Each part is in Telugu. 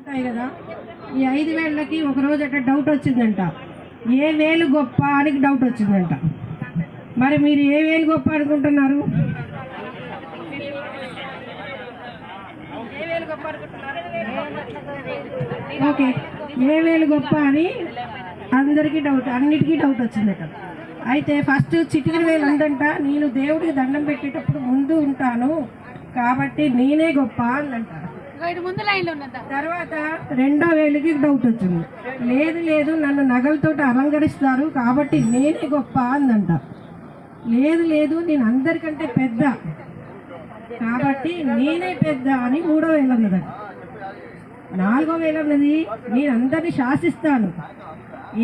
ఉంటాయి కదా, ఈ 5 వేళ్ళకి ఒకరోజు అట్లా డౌట్ వచ్చిందంట, ఏ వేలు గొప్ప అని డౌట్ వచ్చిందంట. మరి మీరు ఏ వేలు గొప్ప అనుకుంటున్నారు? ఓకే, ఏ వేలు గొప్ప అని అందరికీ డౌట్, అన్నిటికీ డౌట్ వచ్చిందట. అయితే ఫస్ట్ చిటికిన వేలు అందంట, నేను దేవుడికి దండం పెట్టేటప్పుడు ముందు ఉంటాను కాబట్టి నేనే గొప్ప అందంట. తర్వాత 2వ వేలుకి డౌట్ వచ్చింది, లేదు లేదు నన్ను నగలతో అలంకరిస్తారు కాబట్టి నేనే గొప్ప అందంట. లేదు లేదు నేను అందరికంటే పెద్ద కాబట్టి నేనే పెద్ద అని 3వ వేలు అన్నదట. 4వ వేలు అన్నది, నేను అందరినీ శాసిస్తాను,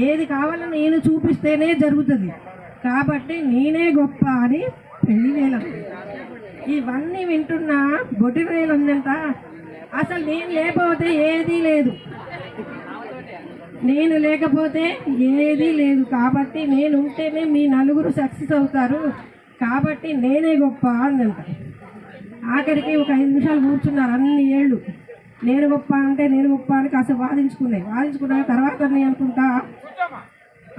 ఏది కావాలో నేను చూపిస్తేనే జరుగుతుంది కాబట్టి నేనే గొప్ప అని 2వ వేలు అన్నది. ఇవన్నీ వింటున్నా బొటిన వేలు ఉందంట, అసలు నేను లేకపోతే ఏదీ లేదు, నేను లేకపోతే ఏదీ లేదు కాబట్టి నేను ఉంటేనే మీ నలుగురు సక్సెస్ అవుతారు కాబట్టి నేనే గొప్ప అందంట. ఆఖరికి ఒక 5 నిమిషాలు కూర్చున్నారు అన్ని ఏళ్ళు, నేను గొప్ప అంటే నేను గొప్ప అని కాస్త వాదించుకున్న తర్వాత నేను అనుకుంటా,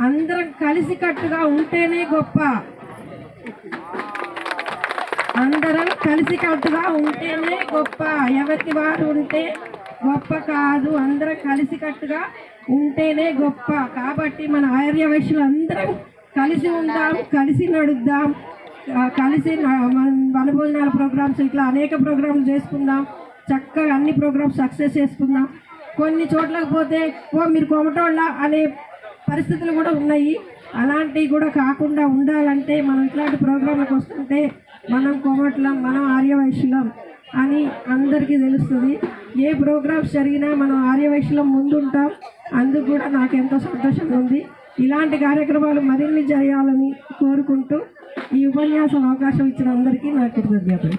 అందరం కలిసికట్టుగా ఉంటేనే గొప్ప, అందరం కలిసికట్టుగా ఉంటేనే గొప్ప, ఎవరికి వారు ఉంటే గొప్ప కాదు, అందరం కలిసికట్టుగా ఉంటేనే గొప్ప. కాబట్టి మన ఆర్యవైశ్యులు అందరం కలిసి ఉందాం, కలిసి నడుద్దాం, కలిసి వనభోజనాల ప్రోగ్రామ్స్ ఇట్లా అనేక ప్రోగ్రాంలు చేసుకుందాం, చక్కగా అన్ని ప్రోగ్రామ్స్ సక్సెస్ చేసుకుందాం. కొన్ని చోట్లకు పోతే మీరు కొమటోళ్ళ అనే పరిస్థితులు కూడా ఉన్నాయి, అలాంటివి కూడా కాకుండా ఉండాలంటే మనం ఇట్లాంటి ప్రోగ్రాంలకు వస్తుంటే మనం కొమట్లం, మనం ఆర్యవైశ్యులం అని అందరికీ తెలుస్తుంది. ఏ ప్రోగ్రామ్స్ జరిగినా మనం ఆర్యవైశ్యులం ముందుంటాం, అందుకు కూడా నాకు ఎంతో సంతోషంగా ఉంది. ఇలాంటి కార్యక్రమాలు మరిన్ని జరగాలని కోరుకుంటూ ఈ ఉపన్యాసం అవకాశం ఇచ్చిన అందరికీ నా కృతజ్ఞతలు.